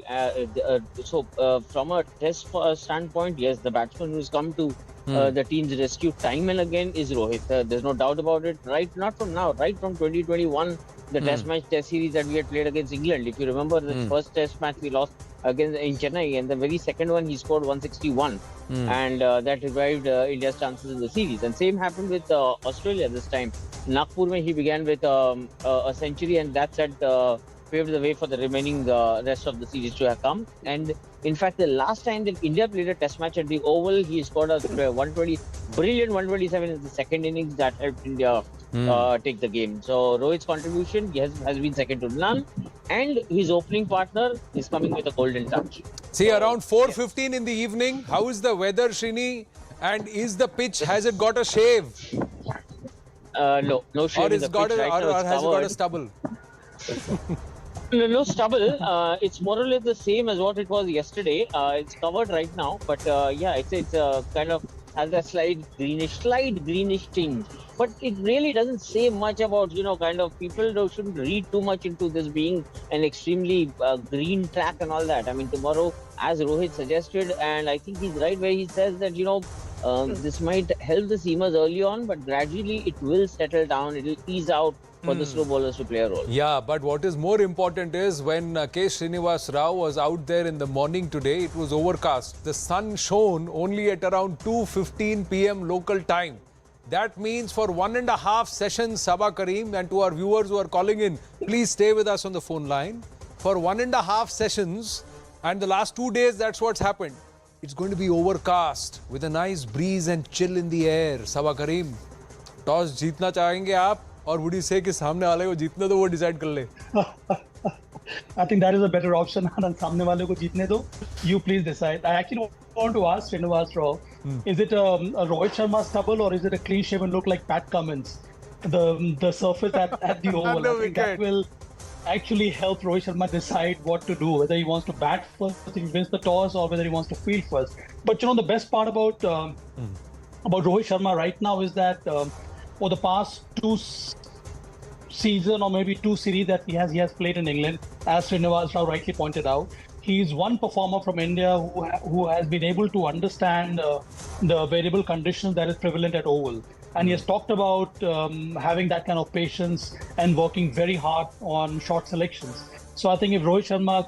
so from a test standpoint, yes, the batsman who's come to the team's rescue time and again is Rohit. There's no doubt about it. Right, not from now, right from 2021, the test series that we had played against England. If you remember, the first test match we lost against in Chennai, and the very second one he scored 161, and that revived India's chances in the series. And same happened with Australia this time. Nagpur, mein he began with a century, and that set paved the way for the remaining rest of the series to have come. And in fact, the last time that India played a test match at the Oval, he scored a 120, brilliant 127 in the second innings that helped India take the game. So Rohit's contribution has been second to none, and his opening partner is coming with a golden touch. See, around 4:15 in the evening, how is the weather, Srini? And is the pitch, has it got a shave? No shave Or, in the pitch right now. or has it got a It's stubble? No stubble. It's more or less the same as what it was yesterday. It's covered right now, but yeah, it's kind of has a slight greenish tinge. But it really doesn't say much about, kind of people shouldn't read too much into this being an extremely green track and all that. I mean, tomorrow, as Rohit suggested, and I think he's right where he says that, this might help the seamers early on, but gradually it will settle down. It will ease out for the slow bowlers to play a role. Yeah, but what is more important is when K. Srinivas Rao was out there in the morning today, it was overcast. The sun shone only at around 2:15 p.m. local time. That means for 1.5 sessions, Sabah Kareem, and to our viewers who are calling in, please stay with us on the phone line. For 1.5 sessions, and the last 2 days, that's what's happened. It's going to be overcast with a nice breeze and chill in the air. Sabah Kareem, toss जीतना चाहेंगे आप, और would you say कि सामने वाले को जीतने दो, वो decide कर ले? I think that is a better option than सामने वाले को जीतने दो. You please decide. I actually want to ask Srinivas Rao, is it a Rohit Sharma stubble or is it a clean shaven look like Pat Cummins? The surface at the Oval. I think that will actually help Rohit Sharma decide what to do, whether he wants to bat first if he wins the toss or whether he wants to field first. But the best part about Rohit Sharma right now is that for the past 2 season or maybe 2 series that he has played in England, as Srinivas Rao rightly pointed out, he's one performer from India who has been able to understand the variable conditions that is prevalent at Oval. And he has talked about having that kind of patience and working very hard on short selections. So I think if Rohit Sharma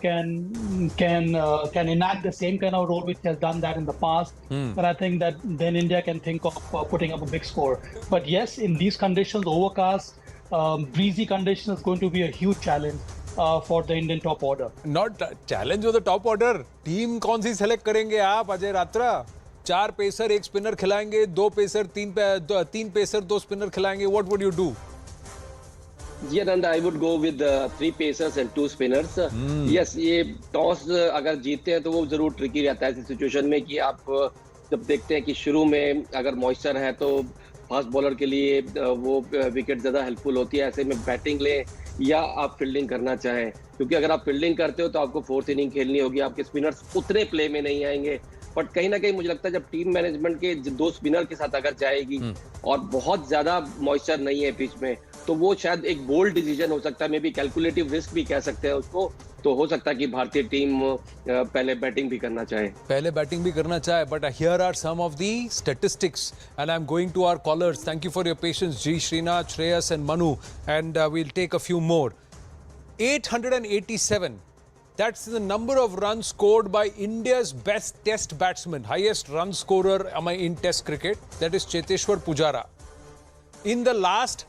can enact the same kind of role which has done that in the past, then I think that then India can think of putting up a big score. But yes, in these conditions, overcast, breezy conditions is going to be a huge challenge for the Indian top order. Not challenge of the top order. Team कौन सी select करेंगे आप अजय रात्रा? 4 pacer 1 spinner खिलाएंगे, 2 pacer 3 pacer 2 spinner खिलाएंगे. What would you do? Yeah, and I would go with 3 pacers and 2 spinners. Yes, ये toss अगर जीतते हैं तो वो जरूर ट्रिकी रहता है ऐसी सिचुएशन में कि आप जब देखते हैं कि शुरू में अगर मॉइस्चर है तो फास्ट बॉलर के लिए वो विकेट ज़्यादा हेल्पफुल होती है. ऐसे में बैटिंग लें या आप फील्डिंग करना चाहें, क्योंकि अगर आप फील्डिंग करते हो तो आपको 4th इनिंग खेलनी होगी, आपके स्पिनर्स उतने प्ले में नहीं आएंगे. बट कहीं ना कहीं मुझे लगता है जब टीम मैनेजमेंट के 2 स्पिनर के साथ अगर जाएगी और बहुत ज्यादा मॉइस्चर नहीं है पिच में, तो वो शायद एक बोल्ड डिसीजन हो सकता है, मे बी कैलकुलेटिव रिस्क भी कह सकते हैं उसको. तो हो सकता है कि भारतीय टीम पहले बैटिंग भी करना चाहे. But here are some of the statistics, and I'm going to our callers. Thank you for your patience, G. Srinath, Shreyas and Manu, and we'll take a few more. 887. That's the number of runs scored by India's best test batsman, highest run scorer in test cricket, that is Cheteshwar Pujara. In the last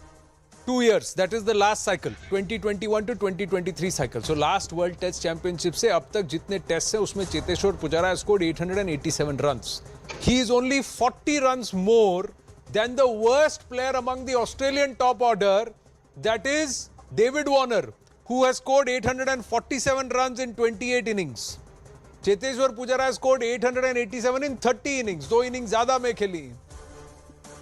2 years, that is the last cycle, 2021 to 2023 cycle. So last World Test Championship से अब तक जितने tests हैं उसमें Cheteshwar Pujara has scored 887 runs. He is only 40 runs more than the worst player among the Australian top order, that is David Warner, who has scored 847 runs in 28 innings. Cheteshwar Pujara has scored 887 in 30 innings. 2 innings ज़्यादा में खेली.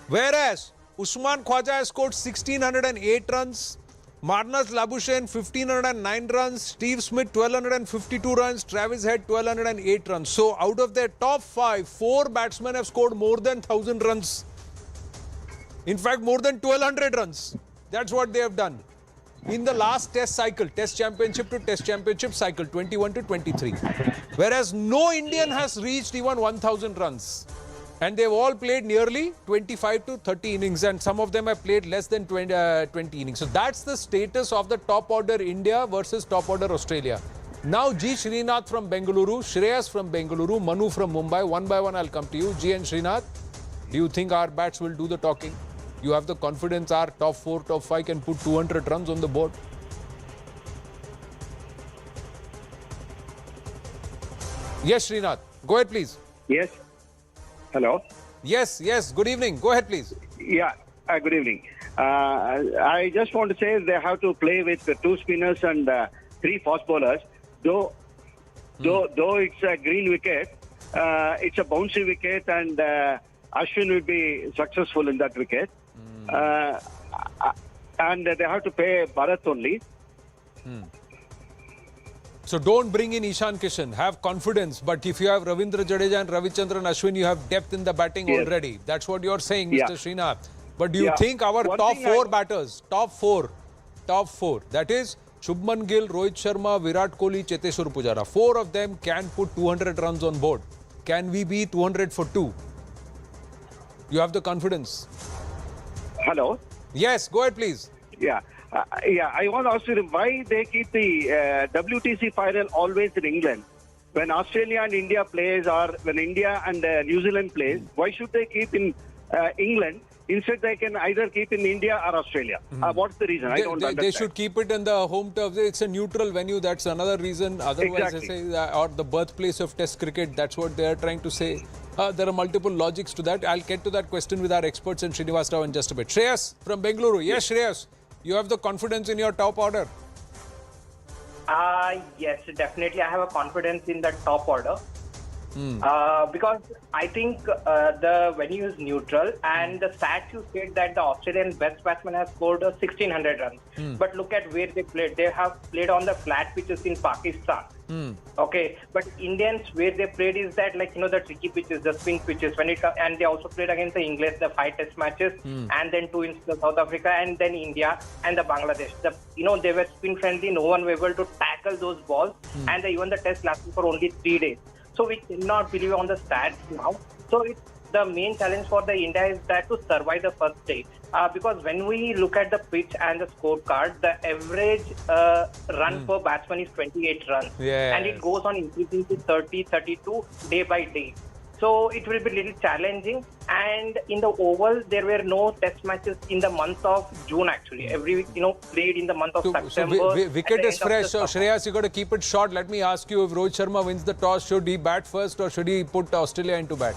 Whereas Usman Khwaja has scored 1608 runs. Marnus Labuschagne 1509 runs. Steve Smith 1252 runs. Travis Head 1208 runs. So out of their top 5, 4 batsmen have scored more than 1000 runs. In fact, more than 1200 runs. That's what they have done in the last test cycle, test championship to test championship cycle, 21 to 23. Whereas no Indian has reached even 1000 runs. And they've all played nearly 25 to 30 innings, and some of them have played less than 20 innings. So that's the status of the top order India versus top order Australia. Now G. Srinath from Bengaluru, Shreyas from Bengaluru, Manu from Mumbai. One by one I'll come to you. G and Srinath, do you think our bats will do the talking? You have the confidence our top 4, top 5 can put 200 runs on the board? Yes, Srinath. Go ahead, please. Yes. Hello. Yes, yes. Good evening. Go ahead, please. Yeah. Good evening. I just want to say they have to play with the 2 spinners and 3 fast bowlers. Though it's a green wicket, it's a bouncy wicket, and Ashwin will be successful in that wicket. And they have to play Bharat only. So don't bring in Ishan Kishan. Have confidence. But if you have Ravindra Jadeja and Ravichandran Ashwin, you have depth in the batting already. That's what you're saying, Mr. Srinath. But do you think our top 4 batters, top four, that is Shubman Gill, Rohit Sharma, Virat Kohli, Cheteshwar Pujara, 4 of them can put 200 runs on board. Can we be 200 for 2? You have the confidence. Hello. Yes, go ahead, please. Yeah. I want to ask you why they keep the WTC final always in England. When Australia and India plays, or when India and New Zealand plays, why should they keep in England? Instead, they can either keep in India or Australia. What's the reason? I don't understand. They should keep it in the home turf. It's a neutral venue. That's another reason. Otherwise, they say, or the birthplace of Test cricket. That's what they are trying to say. There are multiple logics to that. I'll get to that question with our experts and Srinivas Rao in just a bit. Shreyas from Bengaluru. Yes, Shreyas. You have the confidence in your top order? Yes, definitely. I have a confidence in the top order. Because I think the venue is neutral, and the stats you said that the Australian best batsman has scored 1,600 runs. But look at where they played. They have played on the flat pitches in Pakistan. Okay, but Indians where they played is that, like, you know, the tricky pitches, the swing pitches. And they also played against the English, the 5 test matches, and then 2 in South Africa, and then India and the Bangladesh. They were spin friendly. No one was able to tackle those balls, and even the test lasted for only 3 days. So we cannot believe on the stats now. So the main challenge for the India is that to survive the first day. Because when we look at the pitch and the scorecard, the average run per batsman is 28 runs. Yes. And it goes on increasing to 30, 32 day by day. So it will be a little challenging. And in the Oval, there were no test matches in the month of June, actually. Played in the month of September. So wicket is fresh. So Shreyas, you got to keep it short. Let me ask you, if Rohit Sharma wins the toss, should he bat first or should he put Australia into bat?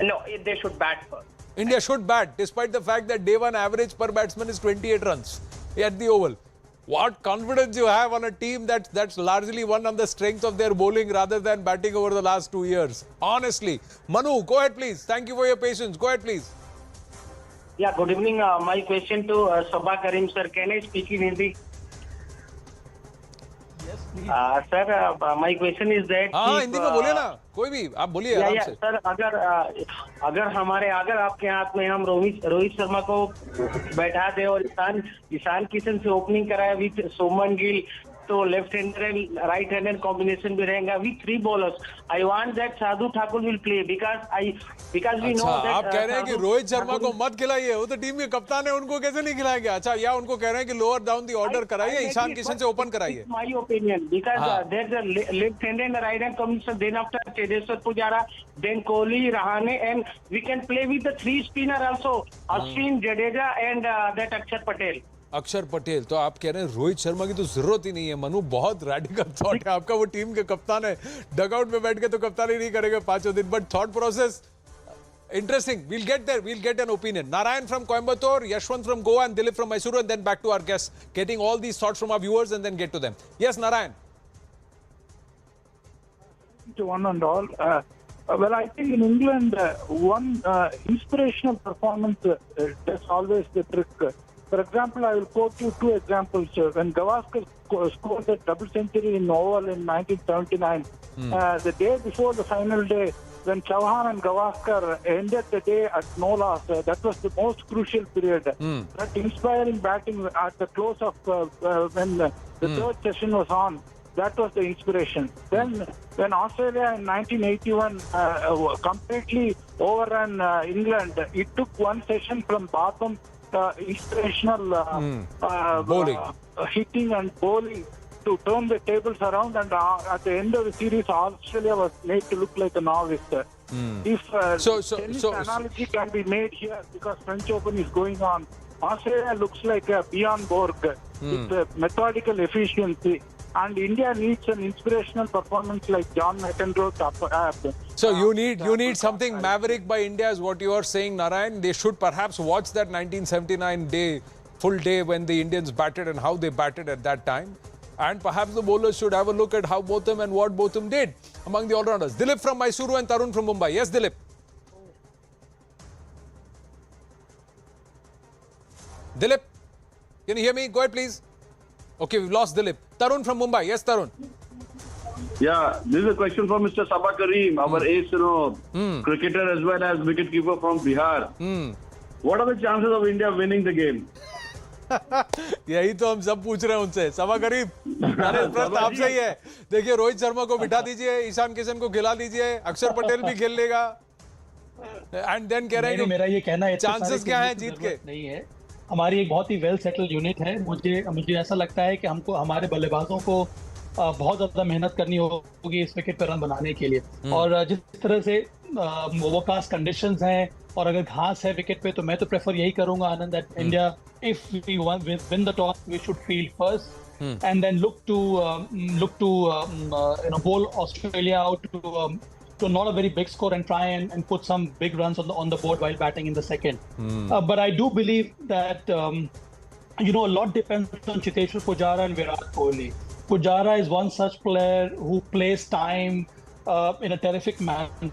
No, they should bat first. India should bat, despite the fact that day 1 average per batsman is 28 runs at the Oval. What confidence you have on a team that's largely won on the strength of their bowling rather than batting over the last 2 years. Honestly. Manu, go ahead, please. Thank you for your patience. Go ahead, please. Yeah, good evening. My question to Sabha Karim sir. Can I speak in Hindi? Yes, please. Sir, my question is that. हाँ, हिंदी में बोलिए ना. कोई भी आप बोलिए आराम से. सर, अगर आपके हाथ में हम रोहित शर्मा को बैठा दे और ईशान किशन से ओपनिंग कराए विद सुमन गिल, तो left hander and right hander combination भी रहेगा with 3 bowlers. I want that Sadhu Thakur will play because we know that. आप कह रहे हैं कि रोहित शर्मा को मत खिलाइए, वो तो टीम के कप्तान है, उनको कैसे नहीं खिलाएंगे? अच्छा, या उनको कह रहे हैं कि लोअर डाउन दी ऑर्डर कराइए, ईशान किशन से ओपन कराइए. My opinion because there is a left hand and right hand combination, then after Cheteshwar Pujara, then Kohli, Rahane, and we can play with the 3 spinner also, Ashwin, Jadeja and that Akshar Patel. तो आप कह रहे हैं रोहित शर्मा की तो जरूरत ही नहीं है. मनु, बहुत रेडिकल थॉट है आपका. वो टीम के कप्तान है, डगआउट में बैठ के तो कप्तानी नहीं करेंगे 5 दिन. But thought process interesting. We'll get there. We'll get an opinion. Narayan from Coimbatore, Yashwant from Goa, and Dilip from Mysuru, and then back to our guests, getting all these thoughts from our viewers and then get to them. Yes, Narayan. To one and all. Well, I think in England, one inspirational performance is always the trick. For example, I will quote you 2 examples. When Gavaskar scored a double century in Oval in 1979, the day before the final day, when Chauhan and Gavaskar ended the day at no loss, that was the most crucial period. That inspiring batting at the close of when the 3rd session was on, that was the inspiration. Then when Australia in 1981 completely overran England, it took 1 session from bottom inspirational bowling, hitting and bowling. to turn the tables around, and at the end of the series, Australia was made to look like a novice. If tennis analogy can be made here, because French Open is going on, Australia looks like a Bjorn Borg with methodical efficiency, and India needs an inspirational performance like John McEnroe. So you need something maverick by India, is what you are saying, Narayan. They should perhaps watch that 1979 full day when the Indians batted and how they batted at that time. And perhaps the bowlers should have a look at how Botham and what Botham did among the all-rounders. Dilip from Mysuru and Tarun from Mumbai. Yes, Dilip. Dilip, can you hear me? Go ahead, please. Okay, we've lost Dilip. Tarun from Mumbai. Yes, Tarun. Yeah, this is a question from Mr. Sabah Karim, our ace, cricketer as well as wicketkeeper from Bihar. What are the chances of India winning the game? यही तो हम सब पूछ रहे हैं उनसे। सबा करीब, प्रश्न आपसे ही है। देखिए, रोहित शर्मा को बिठा दीजिए, ईशान किशन को खिला दीजिए, अक्षर पटेल भी खेल लेगा। एंड देन कह रहे हैं मेरा ये कहना है चांसेस क्या हैं जीत के? नहीं है, हमारी एक बहुत ही वेल सेटल्ड यूनिट है। मुझे ऐसा लगता है कि हमको हमारे बल्लेबाजों को बहुत ज्यादा मेहनत करनी होगी इस विकेट पर रन बनाने के लिए। और जिस तरह से ओवरकास्ट कंडीशंस हैं और अगर घास है विकेट पे, तो मैं तो प्रेफर यही करूंगा Anand that India if we win the toss we should field first and then look to bowl Australia out to not a very big score and try and put some big runs on the board while batting in the second. But I do believe that a lot depends on Cheteshwar Pujara and Virat Kohli. Pujara is one such player who plays time in a terrific manner.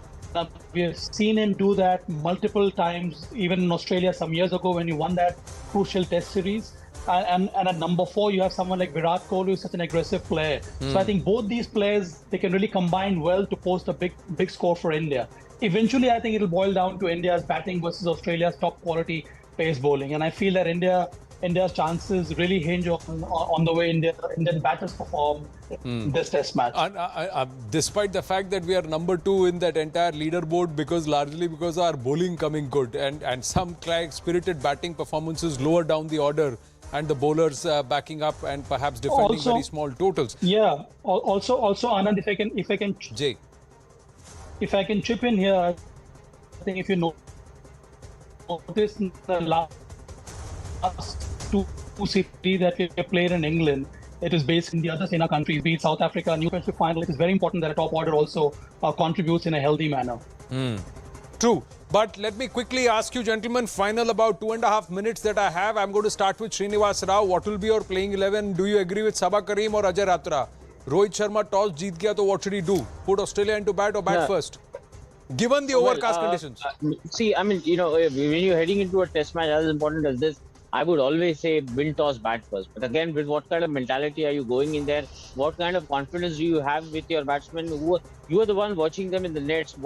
We have seen him do that multiple times, even in Australia some years ago when he won that crucial test series. And at number 4, you have someone like Virat Kohli, who's such an aggressive player. So I think both these players, they can really combine well to post a big score for India. Eventually, I think it'll boil down to India's batting versus Australia's top quality pace bowling. And I feel that India's chances really hinge on the way Indian batters perform this test match. Despite the fact that we are number 2 in that entire leaderboard, largely because our bowling coming good and some spirited batting performances lower down the order, and the bowlers backing up and perhaps defending very small totals. Yeah. Also, Anand, if I can chip in here, I think if you notice the last two series that we played in England, it is based in the other SENA countries, be it South Africa, New Championship final. It is very important that a top order also contributes in a healthy manner. True. But let me quickly ask you, gentlemen, final about 2.5 minutes that I have. I'm going to start with Srinivas Rao. What will be your playing 11? Do you agree with Sabah Karim or Ajay Ratra? Rohit Sharma toss jeet gaya, to what should he do? Put Australia into bat or bat first? Given the overcast conditions. See, I mean, when you're heading into a test match as important as this, I would always say win toss, bat first. But again, with what kind of mentality are you going in there? What kind of confidence do you have with your batsmen? You are the one watching them in the nets.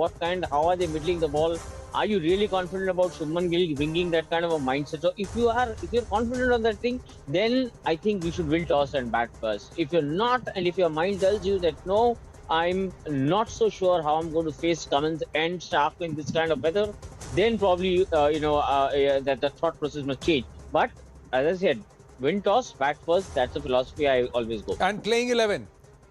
How are they middling the ball? Are you really confident about Shubman Gill bringing that kind of a mindset? So if you're confident on that thing, then I think we should win toss and bat first. If you're not, and if your mind tells you that no, I'm not so sure how I'm going to face Cummins and Stark in this kind of weather, then probably that the thought process must change. But as I said, win toss, bat first. That's the philosophy I always go. And playing 11,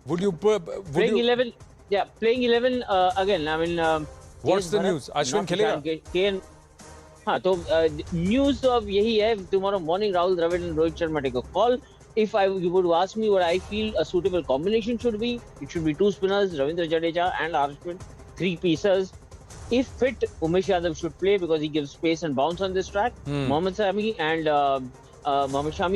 would you? Playing 11, yeah, playing 11 again. I mean, what's the news? Ashwin खेलेगा? हाँ, तो news तो अब यही है. Tomorrow morning, Rahul Dravid and Rohit Sharma take a call. If you would ask me what I feel a suitable combination should be, it should be 2 spinners, Ravindra Jadeja and Ashwin, 3 pacers. If fit, Umesh Yadav should play because he gives space and bounce on this track. Mohammad Shami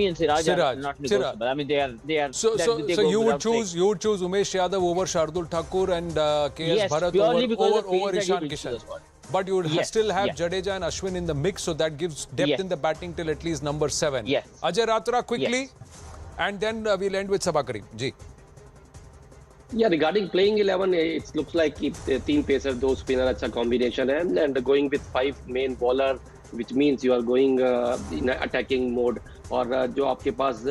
and Siraj are not negotiable. I mean, they are. So you would choose Umesh Yadav over Shardul Thakur and KS Bharat over Ishan Kishan. But you would still have Jadeja and Ashwin in the mix, so that gives depth in the batting till at least number 7. Yes. Ajay Ratra quickly, and then we'll end with Sabah Karim. Ji. Yeah, regarding playing 11, it looks like 3 pacers, 2 spinner, अच्छा combination है, and going with 5 main bowler, which means you are going in attacking mode. और जो आपके पास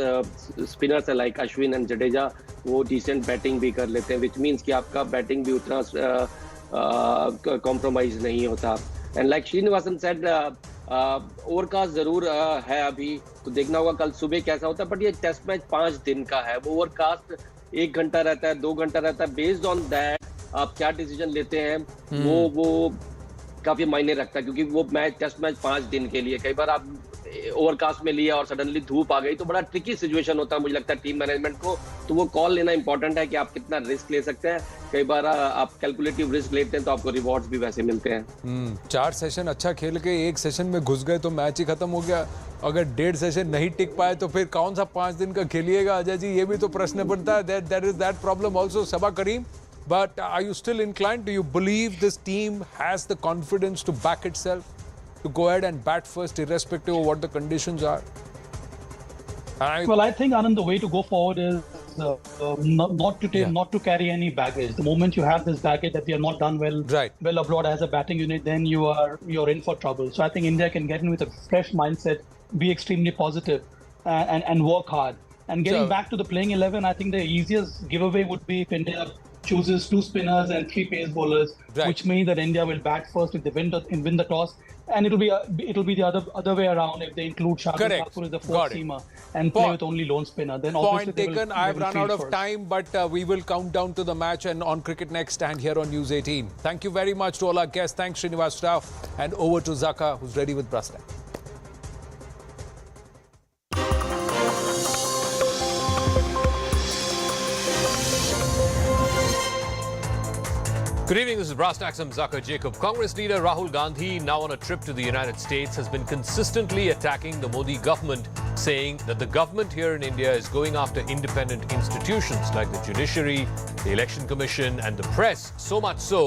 spinners है like Ashwin and Jadeja, वो decent batting भी कर लेते हैं, which means कि आपका batting भी उतना compromise नहीं होता. And like Srinivasan said, overcast जरूर है अभी, तो देखना होगा कल सुबह कैसा होता है, बट ये टेस्ट मैच 5 दिन का है, वो ओवरकास्ट 1 घंटा रहता है, 2 घंटा रहता है, बेस्ड ऑन दैट आप क्या डिसीजन लेते हैं वो काफी मायने रखता है, क्योंकि वो मैच टेस्ट मैच 5 दिन के लिए, कई बार आप ओवरकास्ट में लिया और सडनली धूप आ गई तो बड़ा ट्रिकी सिचुएशन होता है मुझे लगता है टीम मैनेजमेंट को, तो वो कॉल लेना इंपॉर्टेंट है कि आप कितना रिस्क ले सकते हैं। कई बार आप कैलकुलेटिव रिस्क लेते हैं तो आपको रिवॉर्ड्स भी वैसे मिलते हैं। 4 सेशन अच्छा खेल के 1 सेशन में घुस गए तो मैच ही खत्म हो गया। अगर 1.5 सेशन नहीं टिक पाए तो फिर कौन सा 5 दिन का खेलिएगा अजय जी, ये भी तो प्रश्न बनता है। There is that problem also, Sabah Karim. But are you still inclined? Do you believe this team has the confidence to back itself, to go ahead and bat first, irrespective of what the conditions are? Well, I think, Anand, the way to go forward is not to carry any baggage. The moment you have this baggage that you're not done well abroad as a batting unit, then you're in for trouble. So I think India can get in with a fresh mindset, be extremely positive, and work hard. And getting back to the playing 11, I think the easiest giveaway would be if India chooses 2 spinners and 3 pace bowlers, which means that India will bat first if they win the toss, and it'll be the other way around if they include Shardul Thakur as the 4th seamer and play with only lone spinner. Then obviously point taken. I've run out of time, but we will count down to the match and on Cricket Next and here on News 18. Thank you very much to all our guests. Thanks Srinivas Rao, and over to Zaka, who's ready with Brass Tag. Good evening, this is Brass Tacks. I'm Zaka Jacob. Congress leader Rahul Gandhi, now on a trip to the United States, has been consistently attacking the Modi government, saying that the government here in India is going after independent institutions like the judiciary, the election commission and the press, so much so